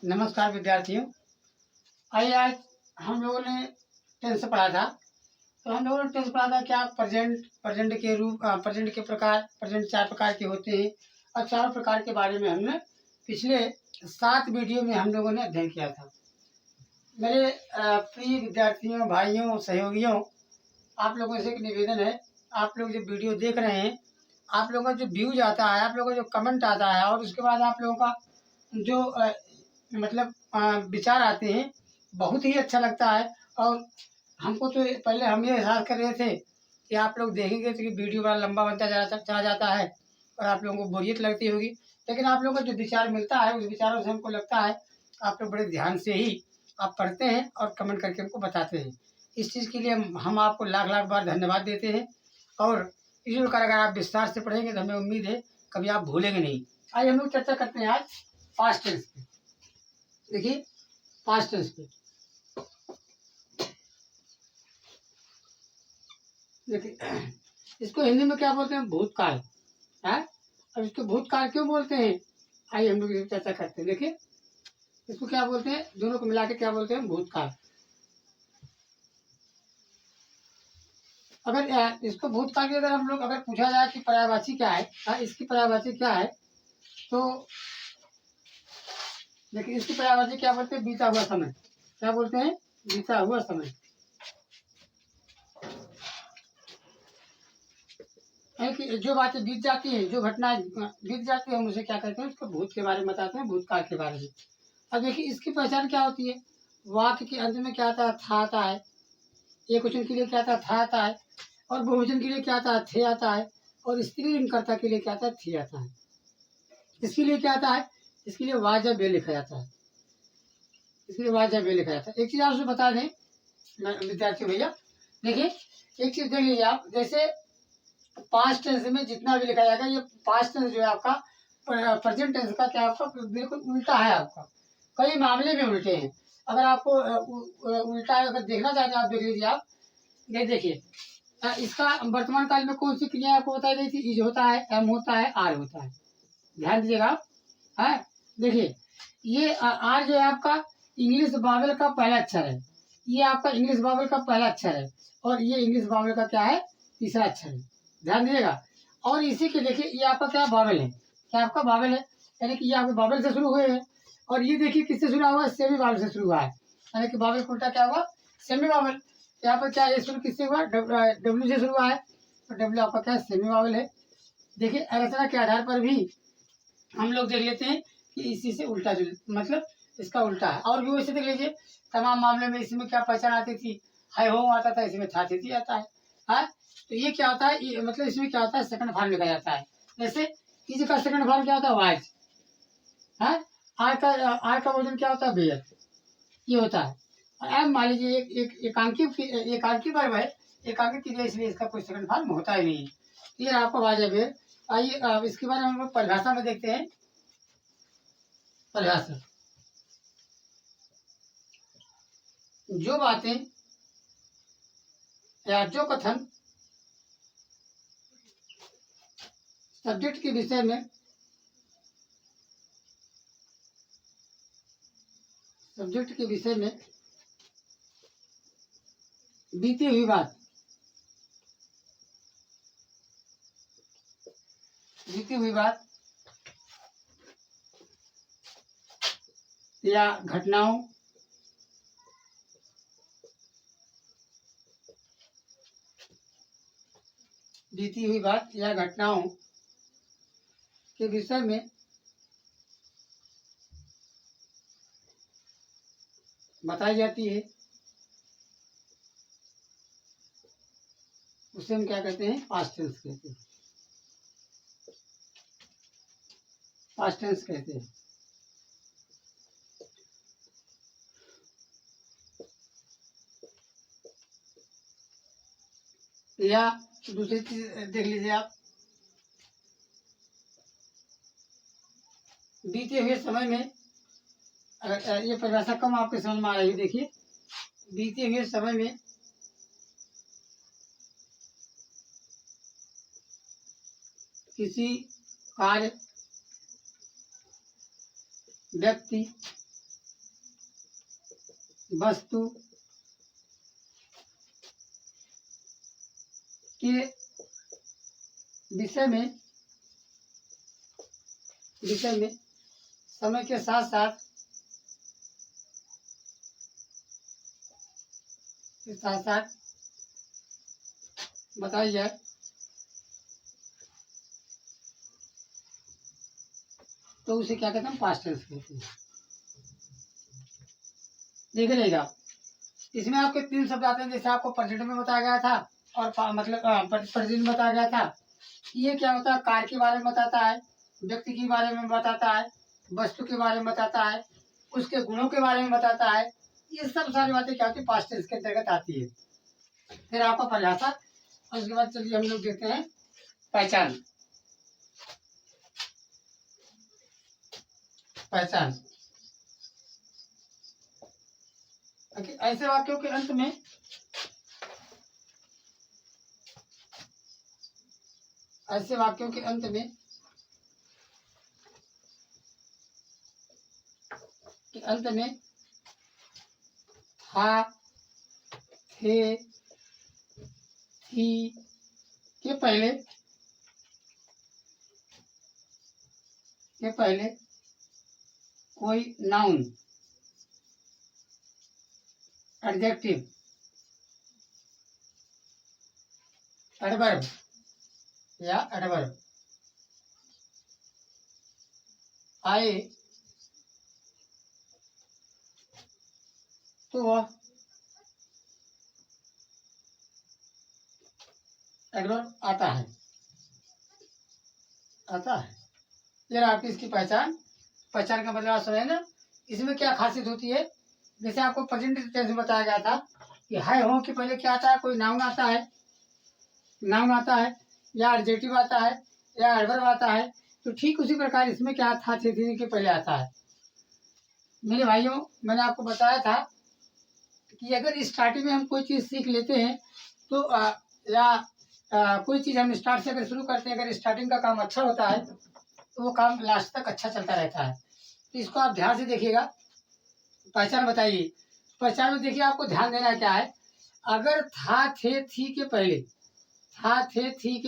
नमस्कार विद्यार्थियों। आइए आज हम लोगों ने टेंस पढ़ा था। तो हम लोगों ने टेंस पढ़ा था क्या प्रेजेंट के रूप प्रेजेंट के प्रकार, प्रेजेंट 4 प्रकार के होते हैं और 4 प्रकार के बारे में हमने पिछले 7 वीडियो में हम लोगों ने अध्ययन किया था। मेरे प्रिय विद्यार्थियों, भाइयों, सहयोगियों, आप लोगों से एक निवेदन है, आप लोग जो वीडियो देख रहे हैं, आप लोगों का जो व्यूज आता है, आप लोगों का जो कमेंट आता है और उसके बाद आप लोगों का जो मतलब विचार आते हैं, बहुत ही अच्छा लगता है। और हमको तो पहले हम ये एहसास कर रहे थे कि आप लोग देखेंगे तो कि वीडियो बड़ा लंबा बनता चला जाता है और आप लोगों को बोरियत लगती होगी, लेकिन आप लोगों का जो विचार मिलता है उस विचारों से हमको लगता है आप लोग बड़े ध्यान से ही आप पढ़ते हैं और कमेंट करके हमको बताते हैं। इस चीज़ के लिए हम आपको लाख लाख बार धन्यवाद देते हैं। और इसी प्रकार अगर आप विस्तार से पढ़ेंगे तो हमें उम्मीद है कभी आप भूलेंगे नहीं। आइए हम लोग चर्चा करते हैं आज पास्ट टेंस पे। देखिए पास्ट टेंस पे देखिए, इसको हिंदी में क्या बोलते हैं? भूतकाल है। अब इसको भूतकाल क्यों बोलते हैं, आइए हम लोग इस चर्चा करते हैं। देखिए इसको क्या बोलते हैं, दोनों को मिला के क्या बोलते हैं? भूतकाल। अगर इसको भूतकाल की अगर हम लोग अगर पूछा जाए कि पर्यायवाची क्या है, इसकी पर्यायवाची क्या है, तो देखिए इसकी पर्यायवाची क्या बोलते हैं? बीता हुआ समय। क्या बोलते हैं? बीता हुआ समय। कि जो बातें बीत जाती हैं, जो घटनाएं बीत जाती है, हम उसे क्या कहते हैं? उसको भूत के बारे में बताते हैं, भूतकाल के बारे में। अब देखिए इसकी पहचान क्या होती है? वाक्य के अंत में क्या आता है? था आता है। एक वचन के लिए क्या आता है? था आता है। और बहुवचन के लिए क्या आता है? थे आता है। और स्त्रीलिंगकर्ता के लिए क्या आता है? थी आता है। इसके लिए क्या आता है? इसके लिए वाज या बे लिखा जाता है। इसके लिए वाज या बे लिखा जाता है। एक चीज आपसे बता दें विद्यार्थी भैया, देखिए एक चीज देख लीजिए आप, जैसे पास्ट टेंस में जितना भी लिखा जाएगा, ये पास्ट टेंस जो है आपका प्रेजेंट टेंस का क्या आपका बिल्कुल उल्टा है। आपका कई मामले में उल्टे हैं। अगर आपको उल्टा अगर देखना चाहते हैं आप देख लीजिए। आप ये देखिए इसका वर्तमान काल में कौन सी क्रिया आपको बताई गई थी? इज होता है, एम होता है, आर होता है। ध्यान दीजिएगा आप। है देखिए ये आर जो है आपका इंग्लिश बावल का पहला अक्षर है। ये आपका इंग्लिश बावल का पहला अक्षर है और ये इंग्लिश बावल का क्या है? तीसरा अक्षर है। ध्यान दीजिएगा। और इसी के देखिए ये आपका क्या बावल है? क्या आपका बावल है? यानी कि ये आपके बावल से शुरू हुए हैं। और ये देखिए किससे शुरू हुआ है? सेमी बावल से शुरू हुआ है। यानी कि बावल उल्टा क्या हुआ? सेमी बावल। यहाँ पर क्या शुरू किससे हुआ? डब्ल्यू से शुरू हुआ है। तो डब्ल्यू आपका क्या? सेमी बावल है। देखिए रचना के आधार पर भी हम लोग देख लेते हैं कि इसी से उल्टा जो मतलब इसका उल्टा है। और भी वैसे देख लीजिए तमाम मामले में इसमें क्या पहचान आती थी? हाय होम आता था, इसमें था थी आता है। हाँ तो ये क्या होता है? ये मतलब इसमें क्या होता है? सेकंड फॉर्म लिखा जाता है। जैसे इज का सेकंड फॉर्म क्या होता है? वाइज। है आर का वजन क्या होता है? बेयर। ये होता है। और एम मान लीजिए एक एकांकी वर्ब है, एकांकी क्रिया, इसलिए इसका कोई सेकंड फॉर्म होता ही नहीं है। ये आपका वाजह बेर। आइए इसके बारे में हम लोग परिभाषा में देखते हैं। परिभाषा जो बातें या जो कथन सब्जेक्ट के विषय में बीती हुई बात या घटनाओं के विषय में बताई जाती है, उसे हम क्या कहते हैं? पास्ट टेंस कहते हैं। पास्ट टेंस कहते हैं। या दूसरी चीज देख लीजिए आप, बीते हुए समय में, अगर ये परिभाषा कम आपके समझ में आ रही है, देखिए बीते हुए समय में किसी कार्य, व्यक्ति वस्तु के विषय में समय के साथ साथ बताई जाए तो उसे क्या कहते हैं, पास्ट टेंस कहते हैं। देख लेगा, इसमें आपके 3 शब्द आते हैं, जैसे आपको प्रेजेंट में बताया गया था और मतलब प्रेजेंट बताया गया था। ये क्या होता है, कार्य के बारे में बताता है, व्यक्ति के बारे में बताता है, वस्तु के बारे में बताता है, उसके गुणों के बारे में बताता है। ये सब सारी बातें क्या होती है, पास्ट टेंस के अंतर्गत आती है। फिर आपका परिभाषा, और उसके बाद चलिए हम लोग देखते हैं पहचान। ऐसे वाक्यों के अंत में था, थे, थी के पहले कोई नाउन, एडजेक्टिव, एडवर्ब या एडवर्ब आए तो वह एडवर्ब आता है। ये आपकी इसकी पहचान का मतलब आप समझे ना। इसमें क्या खासियत होती है, जैसे आपको प्रेजेंट टेंस में बताया गया था कि है हो के पहले क्या आता है, कोई नाउन आता है या एडजेक्टिव आता है या एडवर्ब आता है। तो ठीक उसी प्रकार इसमें क्या था, थे, थी के पहले आता है। मेरे भाइयों, मैंने आपको बताया था कि अगर स्टार्टिंग में हम कोई चीज़ सीख लेते हैं तो कोई चीज़ हम स्टार्ट से अगर शुरू करते हैं, अगर स्टार्टिंग का काम अच्छा होता है तो वो काम लास्ट तक अच्छा चलता रहता है। तो इसको आप ध्यान से देखिएगा। पहचान बताइए, पहचान में देखिए आपको ध्यान देना क्या है। अगर था, थे, थी के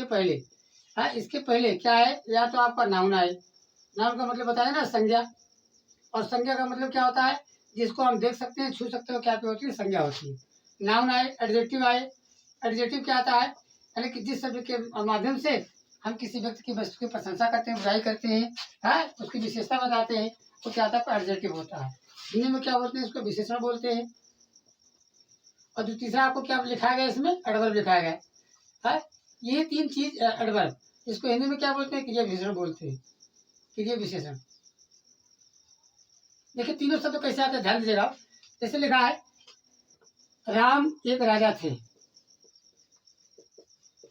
पहले इसके पहले क्या है, या तो आपका नाउन आए। नाउन का मतलब बताया ना, संज्ञा। और संज्ञा का मतलब क्या होता है, जिसको हम देख सकते हैं, छू सकते हो, क्या पे होती है, संज्ञा होती है। नाउन आए, एडजेक्टिव आए। एडजेक्टिव क्या आता है, यानी कि जिस शब्द के माध्यम से हम किसी व्यक्ति की वस्तु की प्रशंसा करते हैं, बुराई करते हैं, उसकी विशेषता बताते हैं, तो क्या आता है, एडजेक्टिव होता है। हिंदी में क्या बोलते हैं, उसको विशेषण बोलते हैं। और जो तीसरा आपको क्या लिखा गया, इसमें एडवर्ब लिखा गया है। ये 3 चीज एडवर्ब, इसको हिंदी में क्या बोलते हैं, क्रिया विशेषण बोलते हैं, क्रिया विशेषण। देखिए तीनों शब्द कैसे आते हैं, ध्यान दीजिएगा। जैसे लिखा है, राम एक राजा थे।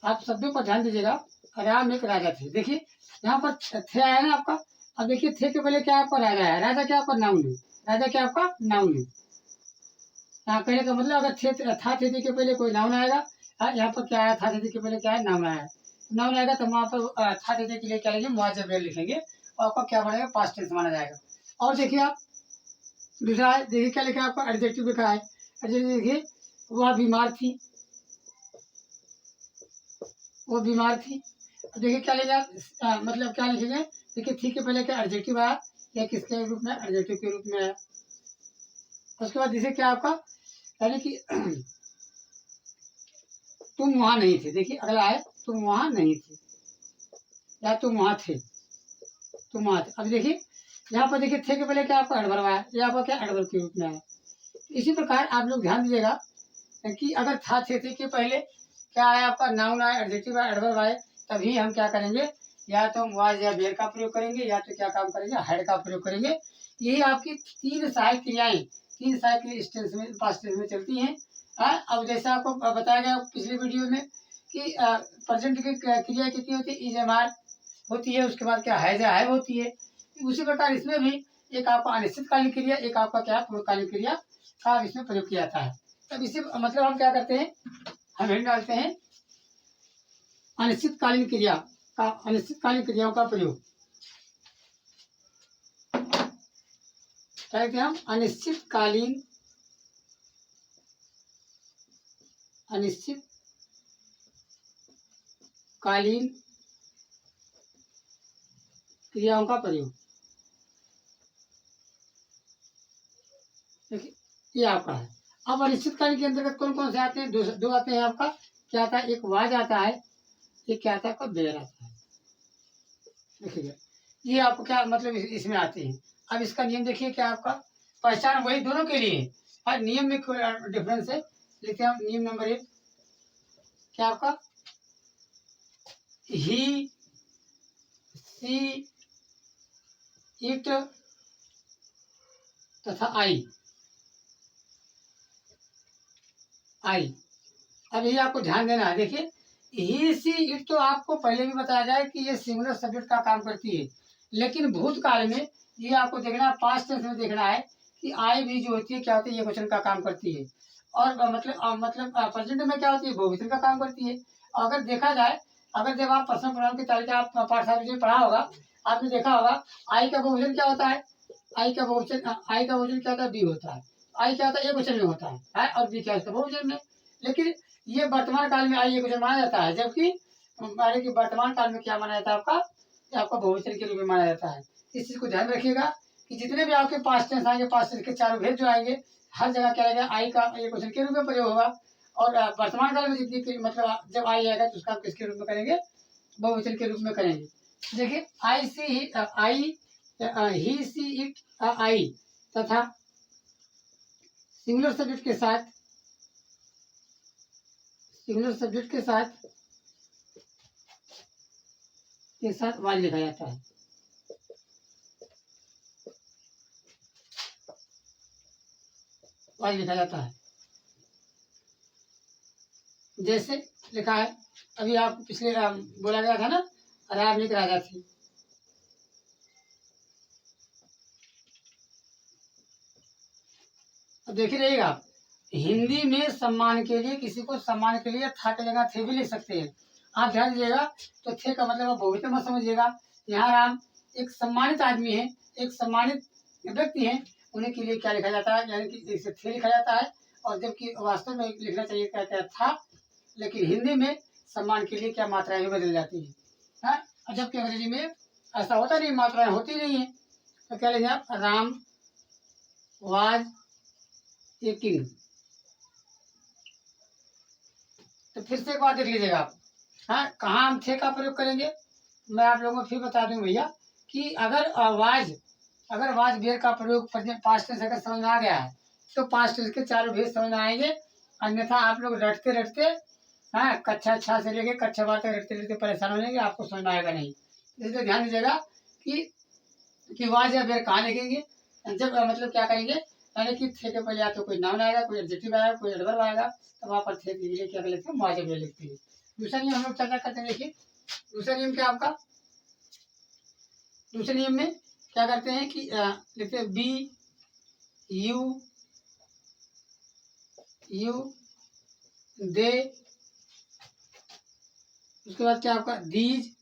आप शब्दों पर ध्यान दीजिएगा, राम एक राजा थे। देखिए यहाँ पर थे आया ना आपका। अब देखिए थे के पहले क्या आपका राजा है, राजा क्या आपका नाउन है, राजा क्या आपका नाउन है। यहाँ कहने का मतलब अगर था, थे के पहले कोई नाउन आएगा। यहाँ पर क्या आया, था, थे के पहले क्या है, नाउन आया। नाउन आएगा तो वहाँ पर था, थे के लिए क्या लिखेंगे, मुआवजा बेल लिखेंगे, और आपका क्या बनेगा, पास्ट टेंस माना जाएगा। और देखिए आप दूसरा है, देखिए क्या लिखा है आपका, एडजेक्टिव लिखा है। एडजेक्टिव देखिए, वह बीमार थी, देखिए क्या लिखा, मतलब क्या लिखेंगे, देखिए थी के पहले क्या एडजेक्टिव आया, या किसके रूप में, एडजेक्टिव के रूप में आया। उसके बाद जैसे क्या आपका, यानी कि तुम वहां नहीं थे। देखिए अगला है, तुम वहां नहीं थे, या तुम वहां थे, अब देखिए यहाँ पर देखिए थे के पहले क्या आपका एडवर्ब आया, या आपका क्या एडवर्ब के रूप में आया। इसी प्रकार आप लोग ध्यान दीजिएगा कि अगर था, थे के पहले क्या आया, आपका नाउन आया, एडजेक्टिव आया, एडवर्ब आए, तभी हम क्या करेंगे, या तो वाज या वेयर का प्रयोग करेंगे, या तो क्या काम करेंगे, हैड का प्रयोग करेंगे। यही आपकी 3 सहायक क्रियाएं, 3 सहायक टेंस में, पास्ट टेंस में चलती हैं। अब जैसा आपको बताया गया पिछली वीडियो में कि प्रेजेंट की क्रिया कितनी होती है, इज एम आर होती है, उसके बाद क्या हैज हैव होती है। उसी प्रकार इसमें भी एक आपका अनिश्चितकालीन क्रिया, एक आपका क्या पूर्वकालीन क्रिया का इसमें प्रयोग किया जाता है। तब इसे मतलब हम क्या करते हैं, हम हिंट डालते हैं अनिश्चितकालीन क्रियाओं का प्रयोग। क्या कहते हैं हम, अनिश्चितकालीन अनिश्चित कालीन क्रियाओं का प्रयोग। देखिए ये आपका है। अब अनिश्चितकालीन के अंतर्गत कौन कौन से आते हैं? दो आते हैं आपका। क्या आता है? एक वाज आता है, एक क्या आता है आपका? बेर आता है। देखिए ये आपको क्या मतलब इसमें आते हैं। अब इसका नियम देखिए क्या आपका, पहचान वही दोनों के लिए और नियम में कोई डिफरेंस है। लिखते हैं हम नियम नंबर 1 क्या आपका, ही सी इट तथा आई। अब ये आपको ध्यान देना है। देखिए ही सी इट तो आपको पहले भी बताया जाए कि ये सिंगुलर सब्जेक्ट का काम करती है, लेकिन भूतकाल में ये आपको देखना है, पास्ट टेंस में देखना है कि आई भी जो होती है क्या होती है? ये क्वेश्चन का काम करती है। और मतलब प्रेजेंट में क्या होती है? बहुवचन का काम करती है। अगर देखा जाए, अगर जब आप पर्सनल प्रोनाउन की तारीख आप पाठशाला में पढ़ा होगा, आपने देखा होगा आई का बहुवचन क्या होता है? आई का बहुवचन क्या होता है? बी होता है। आई क्या होता है? एक वचन में होता है और बी क्या होता है? बहुवचन में। लेकिन ये वर्तमान काल में आई एक वचन माना जाता है, जबकि माने कि वर्तमान काल में क्या माना जाता है आपका? ये आपका बहुवचन के रूप में माना जाता है। इस चीज को ध्यान रखिएगा कि जितने भी आपके पास्ट टेंस आएंगे, पास्ट टेंस के चारों भेद जो आएंगे, हर जगह क्या आएगा? आई का एक वचन के रूप में प्रयोग होगा। और वर्तमान काल में जितनी मतलब जब आई आएगा तो उसका आप किसके रूप में करेंगे? बहुवचन के रूप में करेंगे। देखिए आई सी आई ही सी इट आई तथा सिंगुलर सब्जेक्ट के साथ वाज लिखा जाता है। वाज लिखा जाता है जैसे लिखा है अभी आप पिछले बोला गया था ना, राजनीक राजा थे। अब देखिए रहिएगा आप, हिंदी में सम्मान के लिए, किसी को सम्मान के लिए था की जगह थे भी लिख सकते हैं। आप ध्यान दीजिएगा, तो थे का मतलब आप बहुवचन मत समझिएगा। यहाँ राम एक सम्मानित आदमी है, एक सम्मानित व्यक्ति है, उन्हीं के लिए क्या लिखा जाता है? यानी कि इसे थे लिखा जाता है। और जबकि वास्तव में लिखना चाहिए क्या क्या था, लेकिन हिंदी में सम्मान के लिए क्या मात्राएं भी बदल जाती है। और जबकि अंग्रेजी में ऐसा होता नहीं, मात्राएं होती नहीं है। तो क्या लिखेंगे आप? Ram was a king. तो फिर से एक बात देख लीजिएगा आप, कहाँ हम थे का प्रयोग करेंगे? मैं आप लोगों को फिर बता दूं भैया कि अगर वाज बेर का प्रयोग पास्ट टेंस अगर समझ में आ गया है तो पास्ट टेंस के चारों भेद समझ में आएंगे। अन्यथा आप लोग रटते कक्षा 6 से लेके कक्षा 12 तक रटते रटते परेशान हो जाएंगे, आपको समझ में आएगा नहीं। इसलिए ध्यान दीजिएगा कि वाज या बेर कहाँ लिखेंगे, जब मतलब क्या करेंगे, यानी कि थे के पहले या तो कोई नाउन आएगा, कोई एडजेक्टिव आएगा, कोई एडवर्ब आएगा, तो वहाँ पर थे के लिए क्या लिखते हैं? मुआवजा बेर लिखते हैं। दूसरा नियम हम लोग चर्चा करते हैं। देखिए दूसरा नियम क्या आपका, दूसरे नियम में क्या करते हैं कि लिखते हैं बी यू दे, उसके बाद क्या आपका? दीज।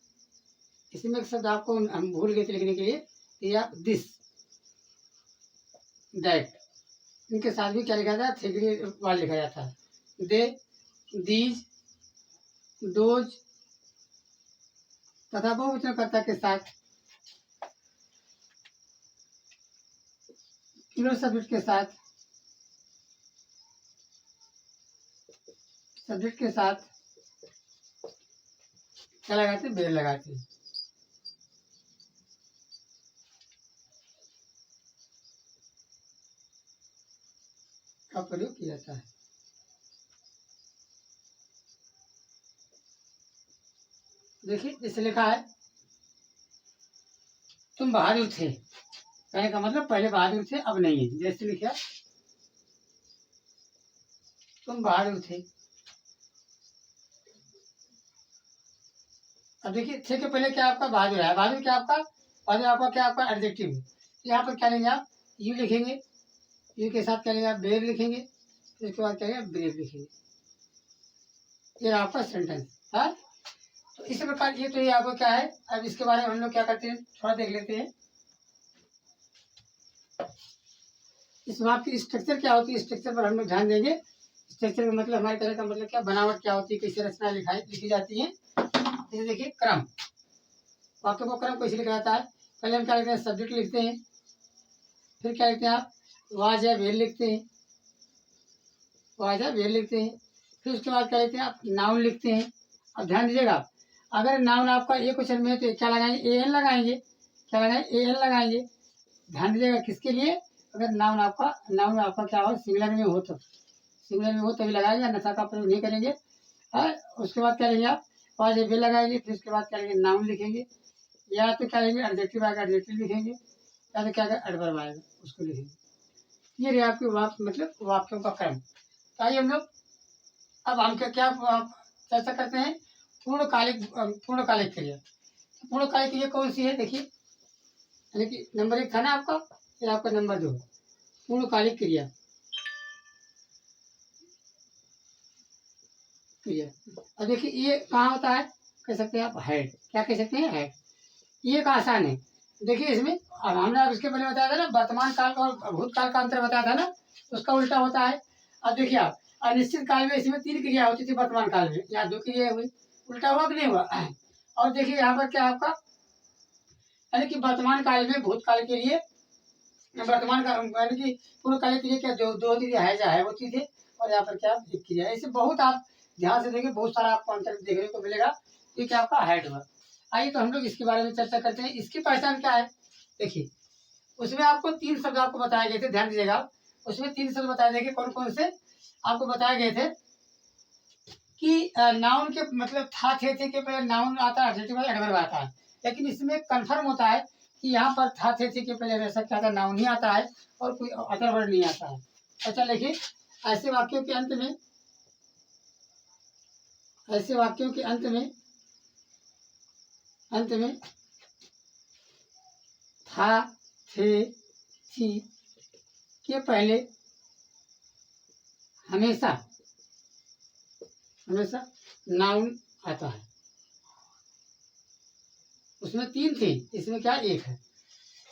इसमें एक शब्द आपको हम भूल गए थे लिखने के लिए, या दिस दैट, इनके साथ भी क्या लिखा जाता है? थे के लिए वाज लिखा जाता है। दे, दीज, दोज तथा बहुवचनकर्ता के साथ सब्जेक्ट के साथ क्या लगाते हैं? बेर लगाते हैं। का प्रयोग किया जाता है। देखिए जैसे लिखा है तुम बहादुर थे, कहने का मतलब पहले बहादुर थे अब नहीं है। जैसे लिखा तुम बहादुर थे। अब देखिए थे के पहले क्या आपका? बहादुर है। बहादुर क्या आपका? बहादुर आपका क्या आपका? एडजेक्टिव है। यहाँ पर क्या लेंगे आप? यू लिखेंगे, यू के साथ क्या लेंगे आप? बेर लिखेंगे, इसके बाद क्या लेंगे? ब्रेव लिखेंगे। ये आपका सेंटेंस है। तो इसी प्रकार ये आपको क्या है? अब इसके बारे में हम लोग क्या करते हैं, थोड़ा देख लेते हैं। इस बात की स्ट्रक्चर क्या होती है, स्ट्रक्चर पर हम लोग ध्यान देंगे। स्ट्रक्चर का मतलब हमारे कहने का मतलब क्या, बनावट क्या होती है, कैसे रचना लिखी जाती है। जैसे देखिए क्रम, वाक्य को क्रम कैसे लिखा जाता है। पहले हम क्या लिखते हैं, सब्जेक्ट लिखते हैं, फिर क्या लिखते हैं आप, वाज या वेल लिखते हैं, वाज या वेल लिखते हैं। फिर उसके बाद क्या लिखते हैं आप, नाउन लिखते हैं। अब ध्यान दीजिएगा, अगर नाउन आपका एक क्वेश्चन में है तो क्या लगाएंगे, ए एन लगाएंगे, क्या लगाएंगे, ए एन लगाएंगे। ध्यान दीजिएगा किसके लिए, अगर नाउन आपका क्या हो, सिंगुलर में हो तो, सिंगुलर में हो तभी लगाएंगे, अन्यथा का प्रयोग नहीं करेंगे। है उसके बाद क्या लेंगे आप, वाज या वेल लगाएंगे, फिर उसके बाद क्या लेंगे, नाउन लिखेंगे, या तो क्या लेंगे एडजेक्टिव आएगा, एडजेक्टिव लिखेंगे, या तो क्या एडवर्ब आएगा उसको लिखेंगे। ये रहे आपके वाक्य मतलब वाक्यों का क्रम। तो आइए हम लोग अब हम क्या चर्चा करते हैं, पूर्णकालिक क्रिया। पूर्णकालिक क्रिया कौन सी है, देखिए, यानी कि नंबर 1 था ना आपका, फिर आपका नंबर 2 पूर्णकालिक क्रिया। अब देखिए ये कहाँ होता है, कह सकते हैं आप हेड, क्या कह सकते हैं, हेड। ये एक आसान है, देखिए इसमें अब हमने इसके पहले बताया था ना, वर्तमान काल का और भूतकाल का अंतर बताया था ना, उसका उल्टा होता है। अब देखिए आप, अनिश्चित काल में इसमें 3 क्रिया होती थी, वर्तमान काल में यहाँ 2 क्रिया हुई, उल्टा हुआ कि नहीं हुआ। और देखिए यहाँ पर क्या आपका, यानी कि वर्तमान काल में भूतकाल के लिए, वर्तमान का यानी कि पूर्वकालिक क्रिया क्या, दो क्रिया है होती थी, और यहाँ पर क्या एक क्रिया। ऐसे बहुत आप ध्यान से देखेंगे, बहुत सारा आपको अंतर देखने को मिलेगा। ये क्या आपका हेड हुआ। आइए तो हम लोग इसके बारे में चर्चा करते हैं, इसकी पहचान क्या है। देखिए उसमें आपको 3 शब्द आपको बताए गए थे, ध्यान दीजिएगा, उसमें 3 शब्द बताए गए, कौन कौन से आपको बताए गए थे कि नाउन के मतलब था थे के पहले नाउन आता है, एडजेक्टिव एडवर्ब आता है, लेकिन इसमें कंफर्म होता है कि यहाँ पर था थे के पहले ऐसा क्या था, नाउन ही आता है और कोई अदर वर्ड नहीं आता है। अच्छा लिखिए, ऐसे वाक्यों के अंत में, ऐसे वाक्यों के अंत में था थे थी के पहले हमेशा नाउन आता है। उसमें 3 थी, इसमें क्या 1 है।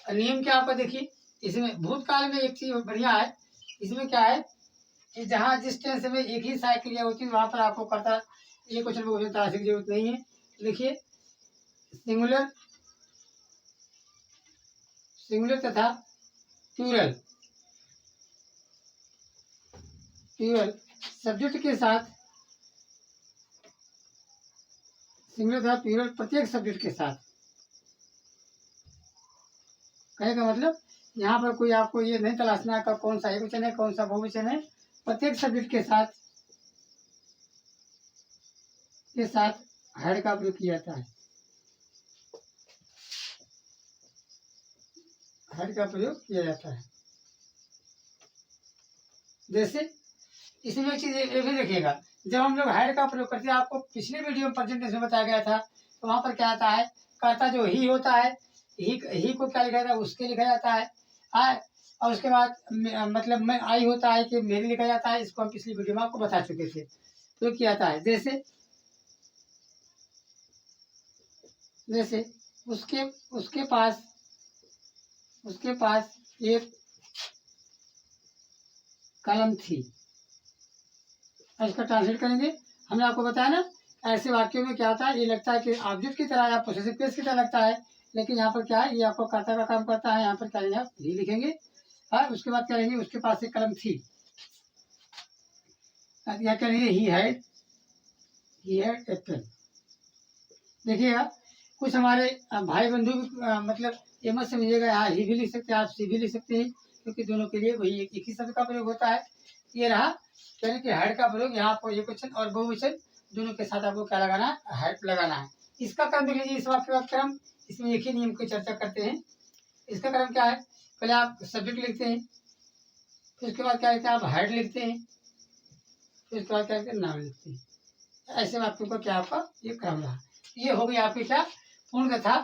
नियम क्या आपका देखिए, इसमें भूतकाल में एक चीज बढ़िया है, इसमें क्या है कि जहाँ जिस टेंस में एक ही सहायक क्रिया होती है वहां पर आपको करता ये क्वेश्चन में क्वेश्चन तलाशने की जरूरत नहीं है। लिखिए सिंगुलर तथा प्लूरल सब्जेक्ट के साथ, सिंगुलर तथा प्लूरल प्रत्येक सब्जेक्ट के साथ। कहने का मतलब यहाँ पर कोई आपको ये नहीं तलाशना है कौन सा एकवचन है कौन सा बहुवचन है, प्रत्येक सब्जेक्ट के साथ हेड का प्रयोग किया जाता है, हेड का प्रयोग किया जाता है। जैसे इसमें एक चीज ये भी देखिएगा, जब हम लोग हेड का प्रयोग करते हैं, आपको पिछले वीडियो में प्रेजेंटेशन में बताया गया था, तो वहां पर क्या आता है, कर्ता जो ही होता है, ही को क्या लिखा जाता है, उसके लिखा जाता है। और उसके बाद मतलब मैं आई होता है कि मेरे लिखा जाता है, इसको हम पिछली वीडियो में आपको बता चुके थे। तो क्या आता है, जैसे उसके पास एक कलम थी। इसका ट्रांसलेट करेंगे, हमने आपको बताया ना, ऐसे वाक्यों में क्या होता है, ये लगता है कि ऑब्जेक्ट की तरह या पोसेसिव केस की तरह लगता है, लेकिन यहाँ पर क्या है, ये आपको कर्ता का काम करता है। यहाँ पर क्या आप ही लिखेंगे, और उसके बाद क्या लेंगे, उसके पास एक कलम थी, या क्या लेंगे, ही है एप्पल। देखिएगा कुछ हमारे भाई बंधु मतलब ये मत समझिएगा, यहाँ ही भी लिख सकते हैं, आप सी भी लिख सकते हैं, क्योंकि दोनों के लिए वही एक ही शब्द का प्रयोग होता है। ये रहा, यानी कि हेड का प्रयोग यहाँ आपको एक वचन और बहुवचन दोनों के साथ आपको क्या लगाना है, हेड लगाना है। इसका क्रम देख लीजिए, इस वाक्य का क्रम, इसमें एक ही नियम की चर्चा करते हैं। इसका क्रम क्या है, पहले आप सब्जेक्ट लिखते हैं, फिर उसके बाद क्या लिखते हैं, आप हेड लिखते हैं, फिर उसके बाद क्या लिखते हैं, नाम लिखते हैं। ऐसे वाक्यों का क्या आपका ये क्रम रहा। ये हो गई आपकी क्या, पूर्ण तथा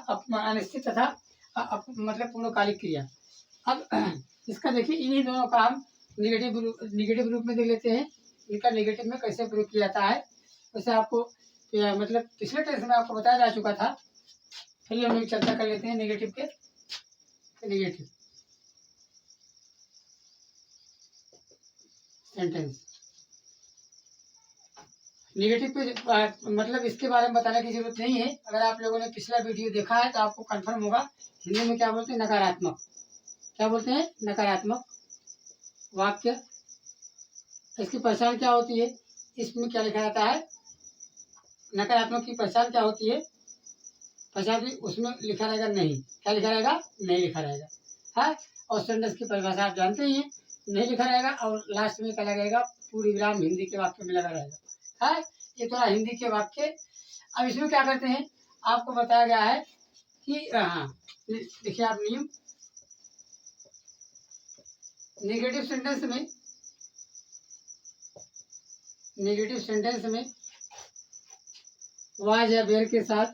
अनिश्चित तथा मतलब पूर्णकालिक क्रिया। अब इसका देखिए, इन्हीं दोनों का हम निगेटिव रूप में देख लेते हैं, इनका नेगेटिव में कैसे प्रयोग किया जाता है। वैसे आपको मतलब पिछले टेस्ट में आपको बताया जा चुका था, फिर हम लोग चर्चा कर लेते हैं नेगेटिव के। नेगेटिव सेंटेंस, नेगेटिव पे मतलब इसके बारे में बताने की जरूरत नहीं है। अगर आप लोगों ने पिछला वीडियो देखा है तो आपको कंफर्म होगा। हिंदी में क्या बोलते हैं? नकारात्मक। क्या बोलते हैं? नकारात्मक वाक्य। इसकी पहचान क्या होती है? इसमें क्या लिखा जाता है? नकारात्मक की पहचान क्या होती है? पहचान भी उसमें लिखा रहेगा नहीं। क्या लिखा रहेगा? नहीं लिखा रहेगा। है। और सेंटेंस की परिभाषा आप जानते ही हैं, नहीं लिखा रहेगा। और लास्ट में क्या लगेगा? पूरी विराम हिंदी के वाक्य में लगा रहेगा। है। ये थोड़ा हिंदी के वाक्य। अब इसमें क्या करते हैं? आपको बताया गया है कि हाँ, देखिए आप नियम। नेगेटिव सेंटेंस में, नेगेटिव सेंटेंस में वाज या वेयर के साथ,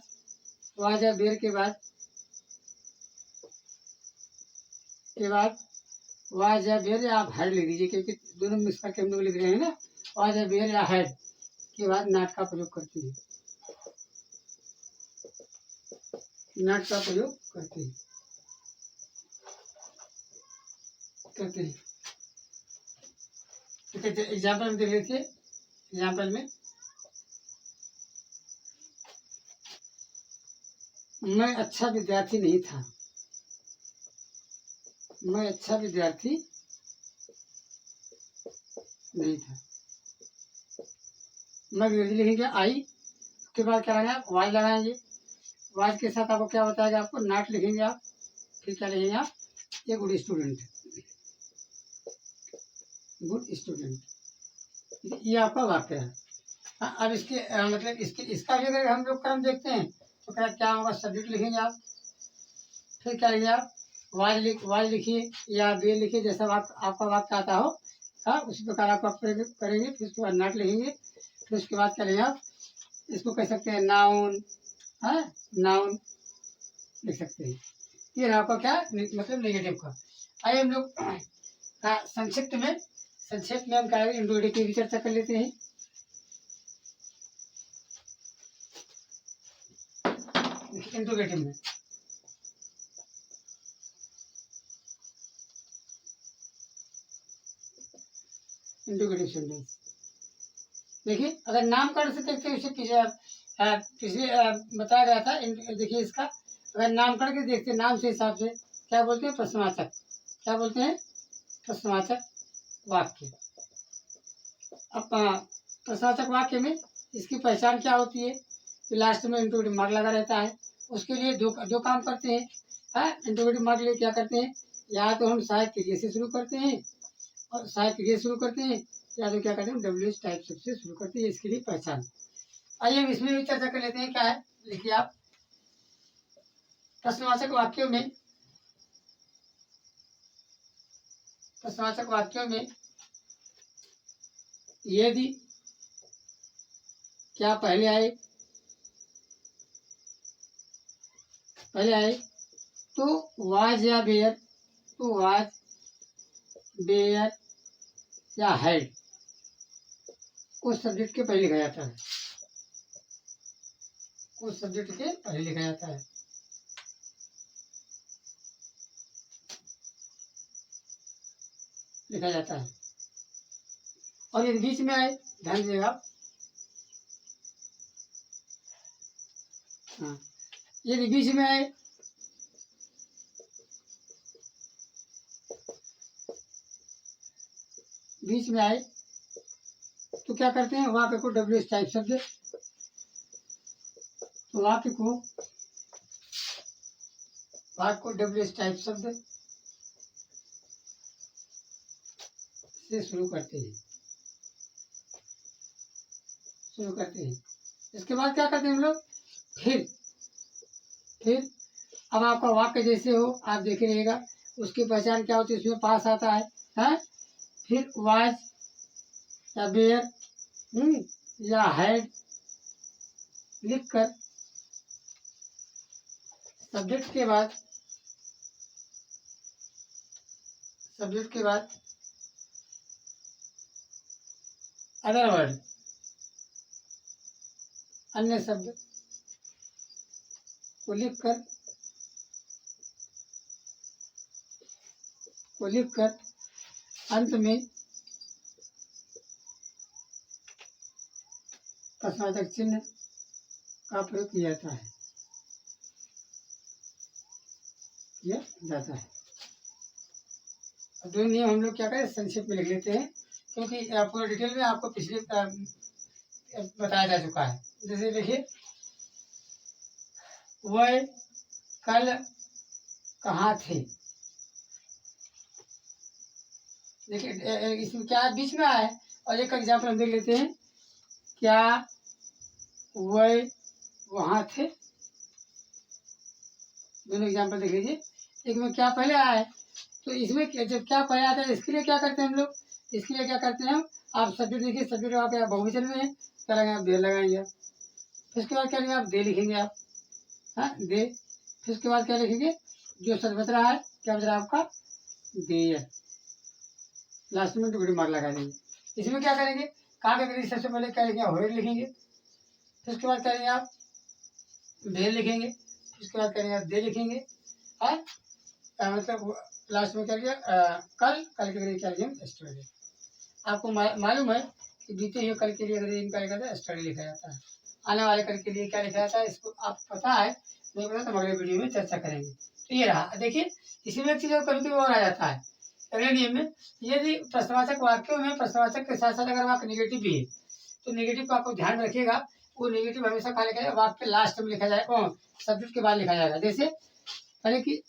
वाज या वेयर के बाद वाज या वेयर या आप हेड लिख दीजिए, क्योंकि दोनों मिक्स करके हम लोग लिख रहे हैं ना। वाज या वेयर या हेड के बाद नॉट का प्रयोग करते हैं। नॉट का प्रयोग करते हैं। ठीक है, एग्जाम्पल में देख लीजिए। एग्जाम्पल में मैं अच्छा विद्यार्थी नहीं था। मैं अच्छा विद्यार्थी नहीं था। मैं अंग्रेजी लिखेंगे आई, उसके बाद क्या लगाएंगे? वाज लगाएंगे। वाज के साथ आपको क्या बताएगा? आपको नॉट लिखेंगे आप। फिर क्या लिखेंगे आप? ये गुड स्टूडेंट। गुड स्टूडेंट, ये आपका वाक्य है। अब इसके मतलब इसका भी अगर हम लोग क्रम देखते हैं तो क्या होगा? सब्जेक्ट लिखेंगे आप। फिर क्या लिखेंगे आप? वाज लिखिए या बे लिखिए, जैसा आपका वाक्य आता हो। हाँ, उसी प्रकार आप करेंगे। फिर उसके बाद नॉट लिखेंगे। फिर उसके बाद क्या लेंगे आप? इसको कह सकते हैं नाउन। है, नाउन लिख सकते हैं। ये आपका क्या मतलब नेगेटिव का। आइए हम लोग संक्षिप्त में हम क्या इंट्रोगेटिव की भी चर्चा कर लेते हैं। इंट्रोगेटिव में इंट्रोगेटिव सेंटेंस देखिए, अगर नामकरण से देखते हैं उसे पिछले बताया गया था। देखिए इसका अगर नामकरण के देखते हैं, नाम से हिसाब से क्या बोलते हैं? प्रश्नवाचक। क्या बोलते हैं? प्रश्नवाचक वाक्य। अब प्रश्नवाचक वाक्य में इसकी पहचान क्या होती है? कि लास्ट में इंट्रोगेटिव मार्क लगा रहता है। उसके लिए दो काम करते हैं। इंट्रोगेटिव मार्क लिए क्या करते हैं? या तो हम सहायक क्रिया से शुरू करते हैं, और सहायक क्रिया शुरू करते हैं, या तो क्या करते हैं? डब्ल्यू टाइप शब्द से शुरू करते हैं। इसके लिए पहचान। आइए हम इसमें भी चर्चा कर लेते हैं। क्या है? लिखिए आप। प्रश्नवाचक वाक्यों में, प्रश्नवाचक वाक्यों में यदि क्या पहले आए तो वाज या बेयर, तो वाज, बेयर या हेड को सब्जेक्ट के पहले लिखा जाता है। को सब्जेक्ट के पहले लिखा जाता है। लिखा जाता है। और यदि बीच में आए, ध्यान दीजिएगा आप। हाँ, यदि बीच में आए तो क्या करते हैं? वाक्य को डब्ल्यू एस टाइप शब्द, तो वाक्य को डब्ल्यू एस टाइप शब्द से शुरू करते हैं। इसके बाद क्या करते हैं हम लोग? फिर अब आपका वाक्य जैसे हो आप देखे रहिएगा, उसकी पहचान क्या होती है? उसमें पास आता है? फिर वाज या बेयर या हेड लिखकर सब्जेक्ट के बाद अदर वर्ड, अन्य शब्द को लिखकर अंत में प्रश्नवाचक चिन्ह का प्रयोग किया जाता है। दो नियम हम लोग क्या करें, संक्षेप में लिख लेते हैं, क्योंकि पूरा डिटेल में आपको पिछले बताया जा चुका है। जैसे देखिए, वह कल कहाँ थे। देखिए इसमें क्या बीच में आया है, और एक एग्जाम्पल हम देख लेते हैं, क्या वह वहाँ थे। दोनों एग्जाम्पल देख लीजिए। एक में क्या पहले आया है, तो इसमें जब क्या पहले आता है, इसके लिए क्या करते हैं हम लोग, इसके लिए क्या करते हैं हम, आप सब्जेक्ट देखिए, सब्जेक्ट वहाँ पे बहुवचन में है, क्या लगाएंगे आप, दे लगाएंगे आप। फिर उसके बाद क्या लिखेंगे आप, दे लिखेंगे आप, हाँ दे। फिर उसके बाद क्या लिखेंगे, जो सच बच रहा है, क्या बच रहा है आपका, देय। लास्ट में टुकड़ी मार लगा देंगे। इसमें क्या करेंगे, कहाँ क्या करेंगे, सबसे पहले क्या लिखेंगे, होर लिखेंगे। फिर उसके बाद क्या करेंगे आप, भेल लिखेंगे। फिर उसके बाद करेंगे आप, दे लिखेंगे। और मतलब लास्ट में क्या लिया, कल के लिए क्या लिखेंगे, स्टडी। आपको मालूम है कि बीते हुए कल के लिए अगर इनका लिखा था, स्टडी लिखा जाता है। आने वाले कल के लिए क्या लिखा जाता है, इसको आप पता है, नहीं पता तो हम अगले वीडियो में चर्चा करेंगे। तो ये रहा। देखिए इसमें एक चीज़ कभी कभी और आ जाता है अगले नियम में, यदि प्रश्नवाचक वाक्यों में प्रश्नवाचक के साथ साथ अगर वाक्य निगेटिव भी है, तो निगेटिव को आपको ध्यान रखिएगा, वो निगेटिव हमेशा कहा लिखा जाए, वाक्य लास्ट में लिखा जाए, सब्जेक्ट के बाद लिखा जाएगा। जैसे पहले कि